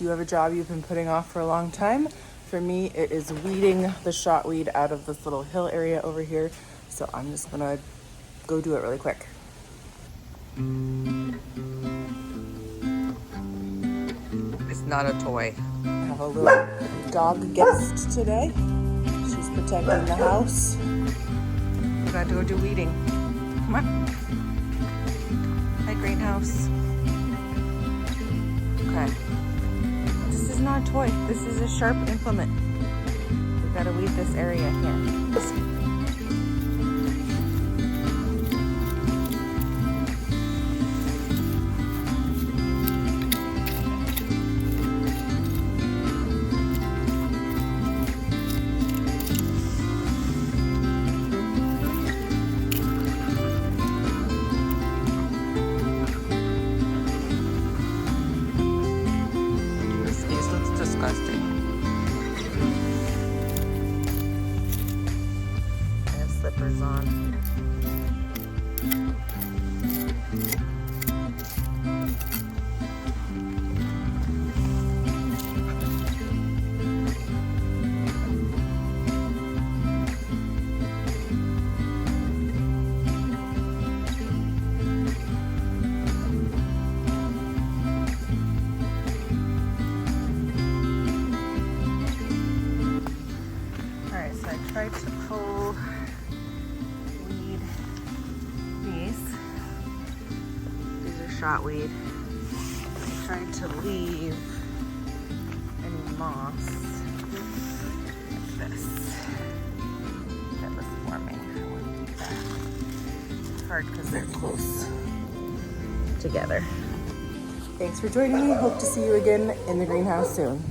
you have a job you've been putting off for a long time. For me, it is weeding the shotweed out of this little hill area over here. So I'm just gonna go do it really quick. It's not a toy. I have a little dog guest today. She's protecting the house. We're going to go do weeding. Come on. Hi, greenhouse. Okay. This is not a toy. This is a sharp implement. We've got to weed this area here. Disgusting. I have slippers on. I tried to pull weed these. These are shotweed. I tried to leave any moss like this that was forming. I want to do that. It's hard because they're close together. Thanks for joining me. Hope to see you again in the greenhouse soon.